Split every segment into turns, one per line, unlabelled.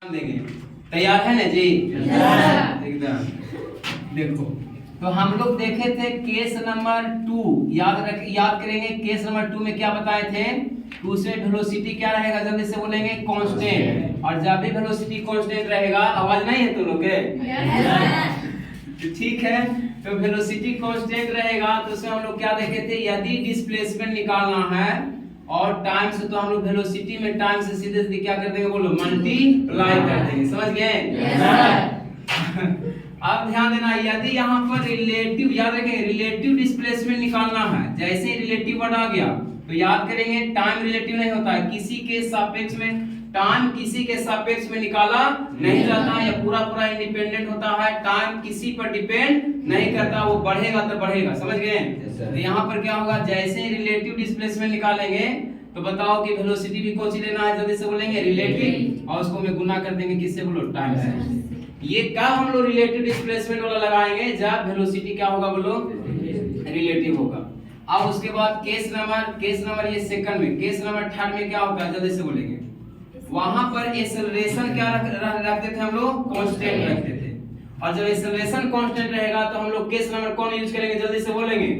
देंगे। तैयार है ना जी? एकदम। देखो तो हम लोग देखे थे केस नंबर 2, याद करेंगे। केस नंबर 2 में क्या बताए थे? तो उसमें वेलोसिटी क्या रहेगा, जल्दी से बोलेंगे, कांस्टेंट। और जब भी वेलोसिटी कांस्टेंट रहेगा, आवाज नहीं है तुम लोग के? तो ठीक है, तो वेलोसिटी कांस्टेंट रहेगा तो उसमें हम लोग क्या देखे थे? यदि डिस्प्लेसमेंट निकालना है और टाइम से, तो हम लोग वेलोसिटी में टाइम से सीधे सीधे क्या कर देंगे, बोलो, मल्टीप्लाई कर देंगे। समझ गए? अब ध्यान देना, यदि यहाँ पर रिलेटिव, याद रखेंगे, रिलेटिव डिस्प्लेसमेंट निकालना है। जैसे ही रिलेटिव वर्ड आ गया तो याद करेंगे टाइम रिलेटिव नहीं होता है, किसी के सापेक्ष में, टाइम किसी के सापेक्ष में निकाला नहीं जाता है, या पूरा पूरा इंडिपेंडेंट होता है। टाइम किसी पर डिपेंड नहीं करता, वो बढ़ेगा तो बढ़ेगा। समझ गए? तो यहाँ पर क्या होगा, जैसे ही रिलेटिव डिस्प्लेसमेंट निकालेंगे तो बताओ कि वेलोसिटी भी कौन सी लेना है, जल्दी से बोलेंगे, रिलेटिव, और उसको में गुना कर देंगे किससे, बोलो, टाइम से। ये कब हम लोग रिलेटिव डिस्प्लेसमेंट वाला लगाएंगे, जब वेलोसिटी क्या होगा, बोलो, रिलेटिव होगा। अब उसके बाद केस नंबर ये सेकंड में, केस नंबर थर्ड में क्या होगा, जल्दी से बोलेंगे। वहां पर एक्सेलरेशन क्या रखते थे हम लोग, कांस्टेंट रखते थे। और जब एक्सेलरेशन कांस्टेंट रहेगा तो हम लोग केस नंबर कौन यूज करेंगे, जल्दी से बोलेंगे,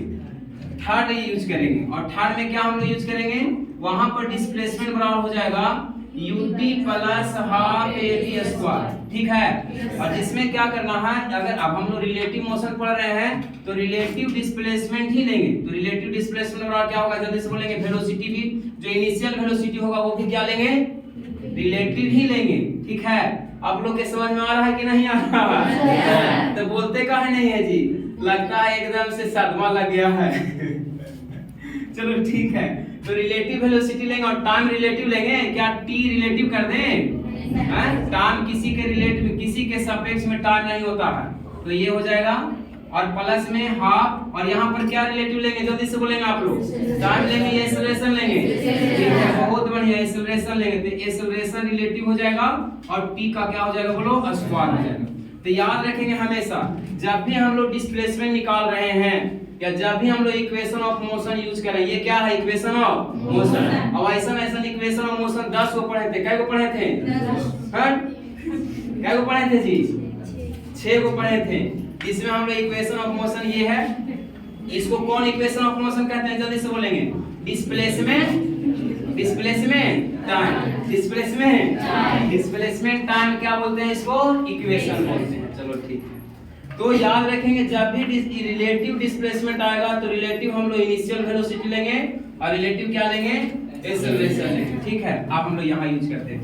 थर्ड यूज करेंगे। और थर्ड में क्या हम लोग यूज करेंगे, वहां पर डिस्प्लेसमेंट बराबर हो जाएगा ut plus half ab square. ठीक है, और जिसमें क्या करना है, अगर अब हम लोग रिलेटिव मोशन पढ़ रहे हैं तो रिलेटिव डिस्प्लेसमेंट ही लेंगे। तो रिलेटिव डिस्प्लेसमेंट बराबर क्या होगा, जल्दी से बोलेंगे, वेलोसिटी भी, जो इनिशियल वेलोसिटी होगा वो भी क्या लेंगे, रिलेटिव ही लेंगे। ठीक है, आप लोग के समझ में आ रहा है कि नहीं आ रहा है? तो बोलते काहे नहीं है जी? लगता है एकदम से सदमा लग गया है। चलो ठीक है, तो रिलेटिव वेलोसिटी लेंगे और टाइम रिलेटिव लेंगे। क्या टी रिलेटिव कर दें? टाइम किसी के रिलेटिव, किसी के सापेक्ष में टाइम नहीं होता है, तो ये हो जाएगा। और प्लस में हाफ, और यहाँ पर क्या रिलेटिव लेंगे, जल्दी से बोलेंगे आप लोग, टाइम लेंगे या एक्सेलरेशन लेंगे? ठीक है, बहुत बढ़िया, एक्सेलरेशन लेंगे। तो एक्सेलरेशन रिलेटिव हो जाएगा और टी का क्या हो जाएगा, बोलो, स्क्वायर हो जाएगा। तो याद रखेंगे हमेशा, जब भी हम लोग डिस्प्लेसमेंट निकाल रहे हैं या जब भी हम लोग इक्वेशन ऑफ मोशन यूज करें, ये क्या है, इक्वेशन ऑफ मोशन। अब ऐसा इक्वेशन ऑफ मोशन 10 को पढ़े थे, कै को पढ़े थे? कै को पढ़े थे जी? 6 को पढ़े थे। इसमें हम लोग इक्वेशन ऑफ मोशन ये है, इसको कौन इक्वेशन ऑफ मोशन कहते हैं, जल्दी से बोलेंगे, डिस्प्लेसमेंट टाइम क्या बोलते हैं, इसको इक्वेशन बोलते हैं। चलो ठीक है, तो याद रखेंगे, जब भी रिलेटिव डिस्प्लेसमेंट आएगा तो रिलेटिव हम लोग इनिशियल वेलोसिटी लेंगे और रिलेटिव क्या लेंगे, एक्सेलरेशन लेंगे। ठीक है, आप हम लोग यहाँ यूज करते हैं,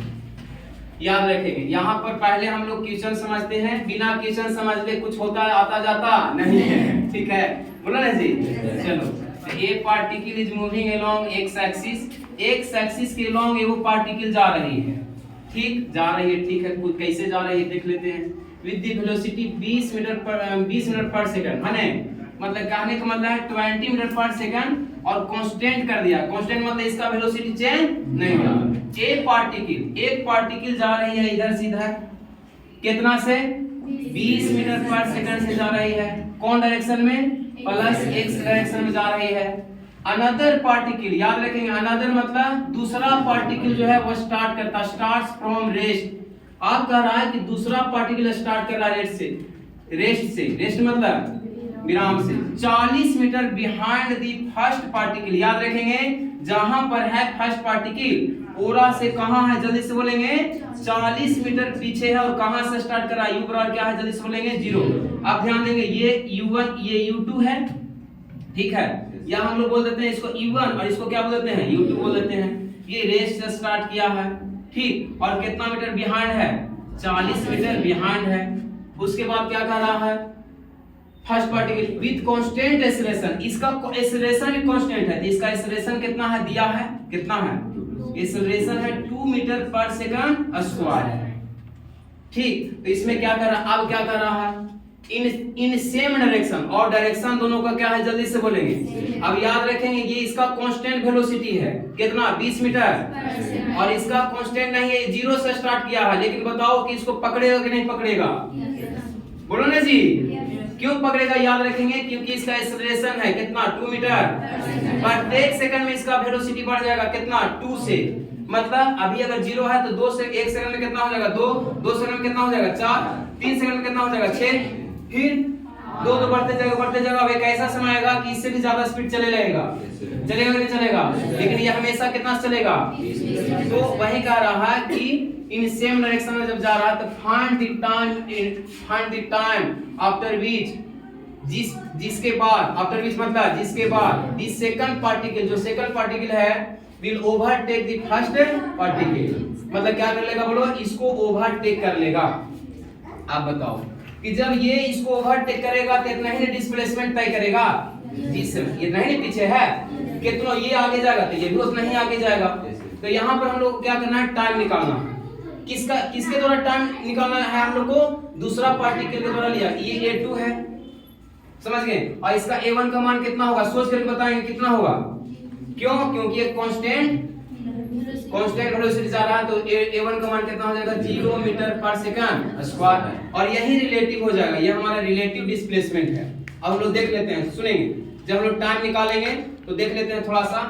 याद रखेंगे। यहाँ पर पहले हम लोग क्वेश्चन समझते हैं, बिना क्वेश्चन समझ ले कुछ होता आता जाता नहीं है। ठीक है, बोला ना जी? चलो, ए particle is moving along x axis के अलोंग एगो पार्टिकल जा रही है। ठीक, जा रही है, ठीक है, कुछ कैसे जा रही है देख लेते हैं। विद द वेलोसिटी 20 मीटर पर सेकंड, है ना? मतलब कहने का मतलब है 20 मीटर पर सेकंड, और कांस्टेंट कर दिया। कांस्टेंट मतलब इसका वेलोसिटी चेंज नहीं हो रहा। एक पार्टिकल जा रही है इधर से इधर, कितना से, 20 मीटर पर सेकंड से जा रही है। कौन डायरेक्शन में, प्लस एक्स डायरेक्शन में जा रही है। अनदर पार्टिकल, याद रखेंगे, अनदर मतलब दूसरा पार्टिकल जो है वो स्टार्ट्स फ्रॉम रेस्ट। आप कह रहा है कि दूसरा पार्टिकल स्टार्ट कर रहा है रेस्ट मतलब विराम से 40 metre behind the first particle. याद रखेंगे, जहां पर है फर्स्ट पार्टिकल, ओरा से कहां है, जल्दी से बोलेंगे, 40 मीटर पीछे है। और कहां से स्टार्ट कर रहा है, u बराबर क्या है, जल्दी से बोलेंगे, 0। अब ध्यान देंगे, ये u1 ये u2 है। ठीक है, या हम लोग बोल देते हैं इसको u1 और इसको क्या बोल देते हैं, u2 बोल देते हैं। ये रेस से स्टार्ट किया है, ठीक, और कितना मीटर बिहाइंड है, 40 मीटर बिहाइंड है। उसके बाद क्या कर रहा है, first particle with constant acceleration, इसका एक्सेलरेशन भी कांस्टेंट है। इसका एक्सेलरेशन कितना है, दिया है, कितना है, एक्सेलरेशन है 2 मीटर पर सेकंड स्क्वायर। ठीक, तो इसमें क्या कर रहा है, अब क्या कर रहा है, इन सेम डायरेक्शन, और डायरेक्शन दोनों का क्या है, जल्दी से बोलेंगे। अब याद रखेंगे, ये इसका कांस्टेंट वेलोसिटी है, कितना, 20 मीटर, और इसका कांस्टेंट नहीं है, 0 से स्टार्ट किया है। लेकिन बताओ कि इसको पकड़ेगा कि नहीं पकड़ेगा, बोलो ना जी? क्यों पकड़ेगा, याद रखेंगे, क्योंकि इसका एक्सेलरेशन है कितना, 2 मीटर। प्रत्येक सेकंड में इसका वेलोसिटी बढ़ जाएगा, कितना, 2 से। मतलब अभी अगर 0 है तो 1 सेकंड में कितना हो जाएगा 2 सेकंड में कितना हो जाएगा 4, 3 सेकंड में कितना हो जाएगा 6, फिर 2 बढ़ते जाएगा। अब एक ऐसा समय आएगा कि इससे भी ज्यादा स्पीड चले लगेगा, चलेगा कि नहीं चलेगा, लेकिन ये हमेशा कितना चलेगा। तो वही कह रहा है कि इन सेम डायरेक्शन में जब जा रहा है तो find the time after which, जिसके बाद, आफ्टर विच मतलब जिसके बाद दिस सेकंड पार्टिकल, जो सेकंड पार्टिकल है will overtake the first particle, मतलब क्या कर लेगा बोलो, इसको ओवरटेक कर लेगा। आप बताओ कि जब ये इसको ओवरटेक करेगा तो इतना ही डिस्प्लेसमेंट तय करेगा, ये नहीं पीछे है, कितना ये आगे जाएगा तो ये भी उतना ही आगे जाएगा। तो यहाँ पर हम लोग को क्या करना है, टाइम निकालना। किसके द्वारा टाइम निकालना है हम लोग को, दूसरा पार्टिकल के द्वारा लिया। ये A2 है, समझ गए, और इसका A1 का मान कितना होगा, सोच करके बताएंगे कितना होगा। क्यों, क्योंकि ये कांस्टेंट वेलोसिटी जा रहा है, तो A1 का मान कितना हो जाएगा 0 मीटर पर सेकंड स्क्वायर, और यही रिलेटिव हो जाएगा, ये हमारा रिलेटिव डिस्प्लेसमेंट है। अब हम लोग देख लेते हैं, सुनेंगे, जब हम लोग टाइम निकालेंगे तो देख लेते हैं थोड़ा सा।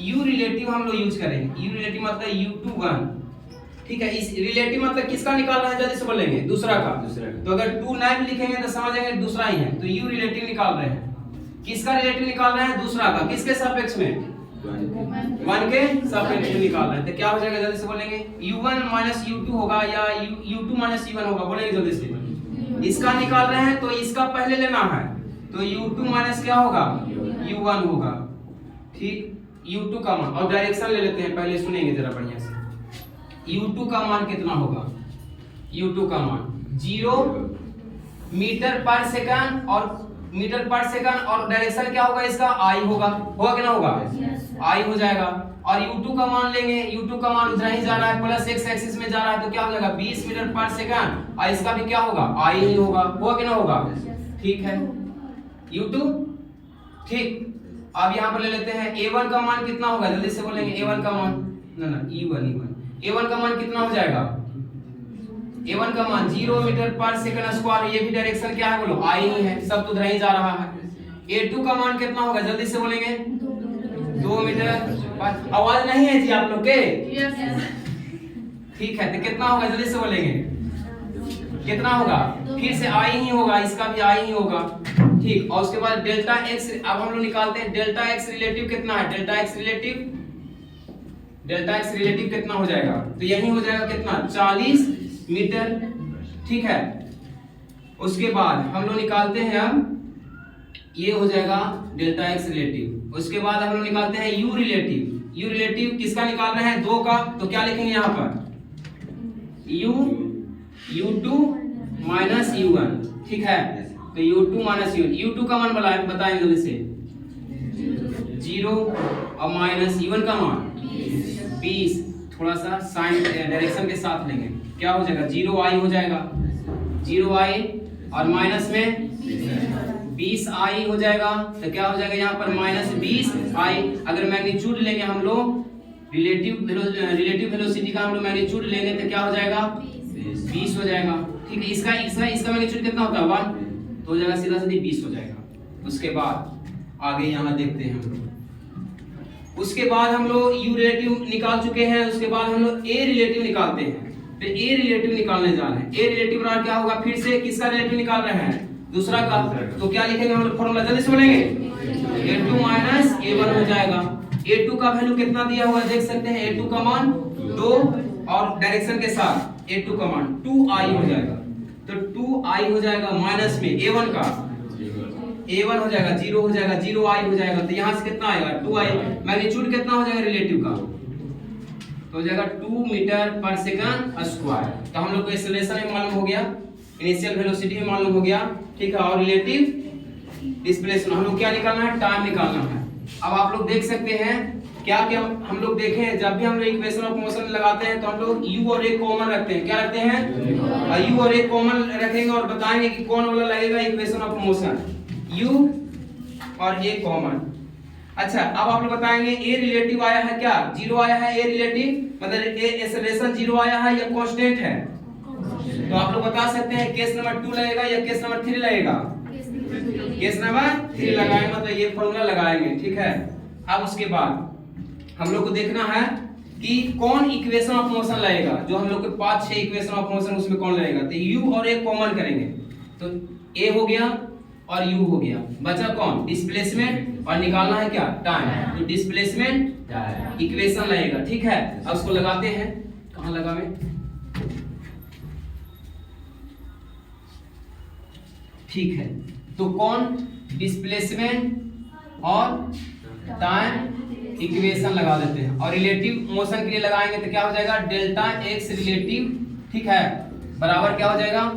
U रिलेटिव हम लोग यूज करेंगे। U रिलेटिव मतलब U21, ठीक है। इस रिलेटिव मतलब किसका निकाल रहे हैं, जल्दी से बोलेंगे, दूसरा का। तो अगर 2 नहीं भी लिखेंगे तो समझेंगे दूसरा ही है, तो U रिलेटिव निकाल रहे हैं। किसका रिलेटिव निकाल रहे हैं, दूसरा का, किसके सापेक्ष में, 1 के सापेक्ष में निकाल रहे हैं। तो क्या हो जाएगा, जल्दी से बोलेंगे, U1 माइनस U2 होगा या U2 माइनस U1 होगा, बोलेंगे जल्दी से। इसका निकाल रहे हैं तो इसका पहले लेना है, तो U2 माइनस क्या होगा, U1 होगा, ठीक। U2 का मान, और डायरेक्शन ले लेते हैं पहले, सुनेंगे जरा बढ़िया से। U2 का मान कितना होगा, U2 का मान 0 मीटर पर सेकंड, और डायरेक्शन क्या होगा इसका, I होगा कि ना होगा, I हो जाएगा। और U2 का मान लेंगे, U2 का मान उधर ही जा रहा है, प्लस x एक्सिस में जा रहा है, तो क्या हो जाएगा 20 मीटर पर सेकंड, और इसका भी क्या होगा, I ही होगा कि ना होगा, ठीक है। U2, ठीक। अब यहाँ पर ले लेते हैं A1 का मान कितना होगा, जल्दी से बोलेंगे, A1 का मान, ना E1 A1 का मान कितना हो जाएगा, A1 का मान 0 मीटर पर सेकंड स्क्वायर, ये भी डायरेक्शन क्या है बोलो, I ही है, सब तो उधर ही जा रहा है। A2 का मान कितना होगा, जल्दी से बोलेंगे, 2 मीटर पर, आवाज नहीं है जी आप लोग के, ठीक है। तो कितना होगा, जल्दी से बोलेंगे, कितना होगा, फिर से I ही होगा, इसका भी I ही होगा, ठीक। और उसके बाद डेल्टा x, अब हम लोग निकालते हैं डेल्टा x रिलेटिव कितना है, डेल्टा x रिलेटिव कितना हो जाएगा, तो यही हो जाएगा कितना, 40 मीटर, ठीक है। उसके बाद हम लोग निकालते हैं, अब ये हो जाएगा डेल्टा x रिलेटिव। उसके बाद हम लोग निकालते हैं U रिलेटिव किसका निकाल रहे हैं, 2 का, तो क्या लिखेंगे यहाँ पर, U2 माइनस U1, ठीक है। तो U2 माइनस U2 का मान बताएंगे जल्दी से, 0 और माइनस U1 का मान 20, थोड़ा सा साइन डायरेक्शन के साथ लेंगे, क्या हो जाएगा 0I हो जाएगा, 0I, और माइनस में 20I हो जाएगा, तो क्या हो जाएगा यहाँ पर माइनस 20I। अगर मैग्नीट्यूड लेंगे हम लोग, रिलेटिव वेलोसिटी का हम लोग मैग्नीट्यूड लेंगे तो क्या हो जाएगा 20 हो जाएगा, ठीक है। इसका मैग्नीट्यूड कितना होता है 1, तो हो जाएगा सीधा 20 हो जाएगा। उसके बाद आगे यहाँ देखते हैं हम लोग, उसके बाद हम लोग U रिलेटिव निकाल चुके हैं, उसके बाद हम लोग A रिलेटिव निकालते हैं। तो A रिलेटिव निकालने जा रहे हैं, A रिलेटिव बराबर क्या होगा, फिर से किसका रिलेटिव निकाल रहे हैं, दूसरा का, तो क्या लिखेंगे हम लोग फॉर्मूला, जल्दी से बोलेंगे, A2 माइनस A1 हो जाएगा। A2 का वैल्यू कितना दिया हुआ देख सकते हैं, A2 का मान 2, और डायरेक्शन के साथ A2 का मान 2I हो जाएगा, तो 2I हो जाएगा, माइनस में A1 का, A1 हो जाएगा 0 हो जाएगा, 0I हो जाएगा, तो यहाँ से कितना आएगा 2I। मैग्नीट्यूड कितना हो जाएगा रिलेटिव का, तो हो जाएगा 2 मीटर पर सेकंड स्क्वायर। तो हम लोग को एक्सेलरेशन भी मालूम हो गया, इनिशियल वेलोसिटी भी मालूम हो गया, ठीक है। और रिलेटिव डिस्प्लेसमेंट हम लोग क्या निकालना है, टाइम निकालना है। अब आप लोग देख सकते हैं क्या हम लोग देखें, जब भी हम लोग इक्वेशन ऑफ मोशन लगाते हैं तो हम लोग U और A कॉमन रखते हैं, क्या रखते हैं, U और A कॉमन रखेंगे, और बताएंगे कि कौन वाला लगेगा इक्वेशन ऑफ मोशन, U और A कॉमन। अच्छा, अब आप लोग बताएंगे A रिलेटिव आया है क्या, 0 आया है, A रिलेटिव मतलब A एक्सेलरेशन 0 आया है या कांस्टेंट है, तो आप लोग बता सकते हैं केस नंबर 2 लगेगा या केस नंबर 3 लगेगा, केस नंबर 3 लगाएंगे, मतलब ये फॉर्मूला लगाएंगे, ठीक है। अब उसके बाद हम लोग को देखना है कि कौन इक्वेशन ऑफ मोशन लगेगा, जो हम लोग के 5-6 इक्वेशन ऑफ मोशन उसमें कौन लगेगा, तो u और a कॉमन करेंगे तो a हो गया और u हो गया, बचा कौन, डिस्प्लेसमेंट, और निकालना है क्या, टाइम। तो डिस्प्लेसमेंट इक्वेशन लगेगा, ठीक है। अब उसको लगाते हैं, कहाँ लगा मैं, ठीक है। तो कौन, डिस्प्लेसमेंट और टाइम इक्वेशन लगा देते हैं, और रिलेटिव मोशन के लिए लगाएंगे तो क्या हो जाएगा, डेल्टा एक्स रिलेटिव, ठीक है, बराबर क्या हो जाएगा,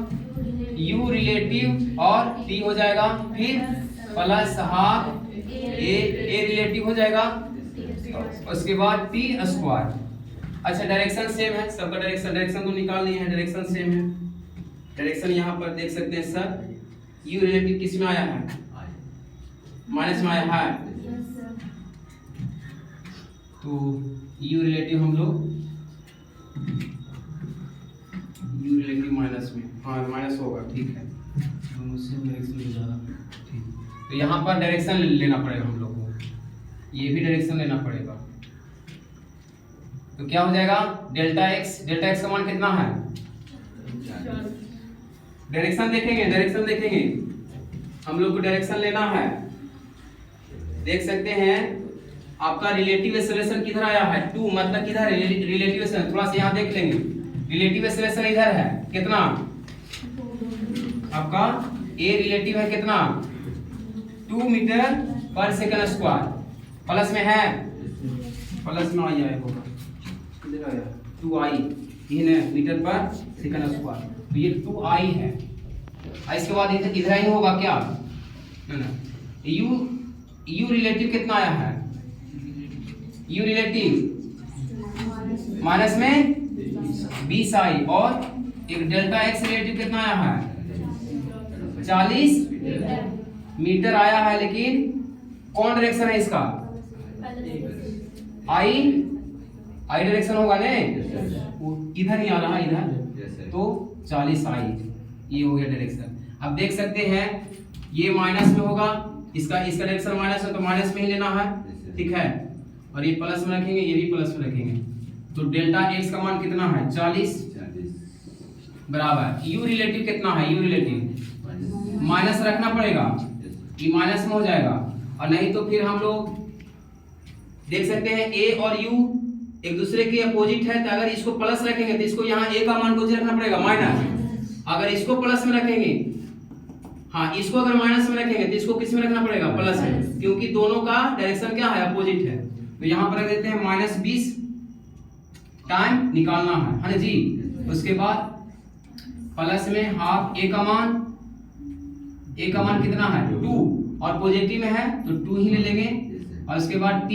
u रिलेटिव और t हो जाएगा, फिर प्लस हाफ a रिलेटिव हो जाएगा, उसके बाद t स्क्वायर। अच्छा डायरेक्शन सेम है सबका, डायरेक्शन तो निकाल नहीं है, डायरेक्शन सेम है। डायरेक्शन यहाँ पर देख सकते हैं सर, u रिलेटिव किस में आया है, माइनस में आया है, तो u रिलेटिव हम लोग u रिलेटिव माइनस में, हाँ माइनस होगा, ठीक है, दोनों सेम डायरेक्शन में ज़्यादा, ठीक। तो यहाँ पर डायरेक्शन लेना पड़ेगा हम लोग को, ये भी डायरेक्शन लेना पड़ेगा, तो क्या हो जाएगा, डेल्टा एक्स का मान कितना है, डायरेक्शन देखेंगे हम लोग को डायरेक्शन लेना है। देख सकते हैं आपका रिलेटिव एक्सेलरेशन किधर आया है, 2, मतलब किधर है रिलेटिव एक्सेलरेशन, थोड़ा सा यहाँ देख लेंगे, रिलेटिव एक्सेलरेशन इधर है कितना, आपका a रिलेटिव है कितना, 2 मीटर पर सेकंड स्क्वायर, प्लस में है, प्लस में आया होगा, किधर आया, 2i मीटर पर सेकंड स्क्वायर, तो ये 2i है। इसके बाद इधर ही होगा क्या, u रिलेटिव कितना आया है, u रिलेटिव माइनस में 20i, और एक डेल्टा एक्स रिलेटिव कितना आया है, 40 मीटर आया है, लेकिन कौन डायरेक्शन है इसका, आई डायरेक्शन होगा ने, इधर ही आ रहा है इधर, तो 40i, ये हो गया डायरेक्शन। अब देख सकते हैं ये माइनस में होगा, इसका डायरेक्शन माइनस है तो माइनस में ही लेना है, ठीक है, और ये प्लस में रखेंगे, ये भी प्लस में रखेंगे, तो डेल्टा एक्स का मान कितना है, 40 बराबर u रिलेटिव कितना है, u रिलेटिव माइनस रखना पड़ेगा, ये माइनस में हो जाएगा, और नहीं तो फिर हम लोग देख सकते हैं a और u एक दूसरे के अपोजिट है, तो अगर इसको प्लस रखेंगे तो इसको यहाँ a का मान को रखना पड़ेगा माइनस, अगर इसको प्लस में रखेंगे, हाँ इसको अगर माइनस में रखेंगे तो इसको किस में रखना पड़ेगा, प्लस में, क्योंकि दोनों का डायरेक्शन क्या है, अपोजिट है। तो यहाँ पर रख देते हैं -20, टाइम निकालना है ना जी, उसके बाद प्लस में हाफ a का मान कितना है, 2, और पॉजिटिव में है तो 2 ही ले लेंगे, और उसके बाद t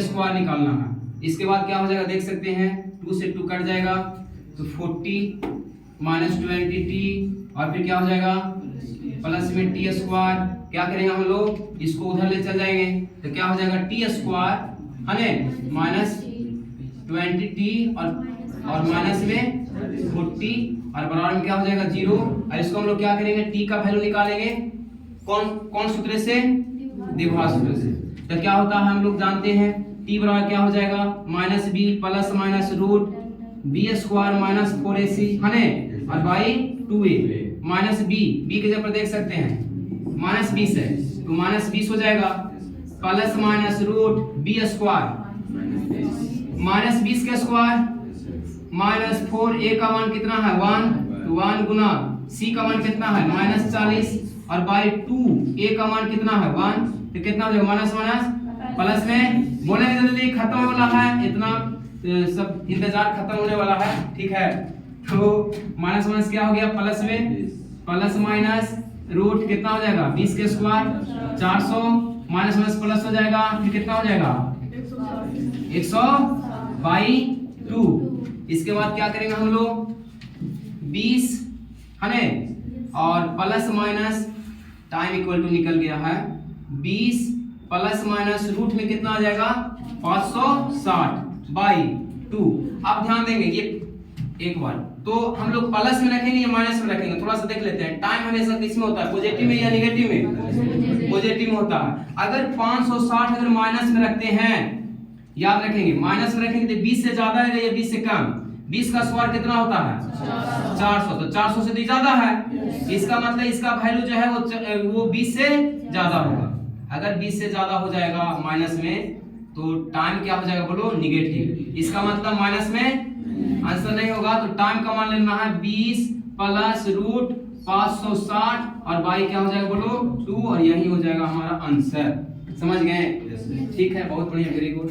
स्क्वायर निकालना है। इसके बाद क्या हो जाएगा, देख सकते हैं 2 से 2 कट जाएगा, तो 40 -20t, और फिर क्या हो जाएगा, प्लस में t स्क्वायर, क्या करेंगे हम लोग, इसको उधर ले चल जाएंगे, तो क्या हो जाएगा t स्क्वायर है -20t, और माइनस में 40, और बराबर में क्या हो जाएगा 0, और इसको हम लोग क्या करेंगे, t का वैल्यू निकालेंगे, कौन सूत्र से, द्विघात सूत्र से। तो क्या होता है हम लोग जानते हैं, t बराबर क्या हो जाएगा, -b plus minus root b square minus 4ac है, और बाई 2a माइनस b के जगह पर देख सकते हैं -20 है, तो -20 हो जाएगा, plus minus root b square -20 का स्क्वायर -4a का मान कितना है 1, तो 1 गुना c का मान कितना है -40, और बाई 2a का मान कितना है 1, तो कितना हो जाएगा माइनस प्लस में, बोले जल्दी खत्म होने वाला है, इतना सब इंतजार खत्म होने वाला है, ठीक है। तो माइनस क्या हो गया, प्लस में प्लस माइनस रूट कितना हो जाएगा 20 के स्क्वायर 400, माइनस प्लस हो जाएगा, फिर कितना हो जाएगा 100/2। इसके बाद क्या करेंगे हम लोग 20 है, और plus minus time equal to निकल गया है 20 प्लस माइनस रूट में कितना आ जाएगा 560/2। अब ध्यान देंगे ये एक बार, तो हम लोग प्लस में रखेंगे या माइनस में रखेंगे, थोड़ा सा देख लेते हैं। टाइम हमेशा किसमें होता है, पॉजिटिव में या नेगेटिव में, पॉजिटिव में होता है। अगर 560 अगर माइनस में रखते हैं याद रखेंगे, माइनस में रखेंगे तो 20 से ज्यादा है या 20 से कम? 20 का स्क्वायर कितना होता है? 400। तो 400 से तो ज्यादा है, इसका मतलब इसका वैल्यू जो है वो 20 से ज्यादा होगा। अगर 20 से ज्यादा हो जाएगा माइनस में तो टाइम क्या हो जाएगा बोलो? निगेटिव। इसका मतलब माइनस में आंसर नहीं होगा, तो टाइम का मान लेना है 20 प्लस रूट 560 और y क्या हो जाएगा बोलो? 2, और यही हो जाएगा हमारा आंसर। समझ गए? ठीक है, बहुत बढ़िया, वेरी गुड।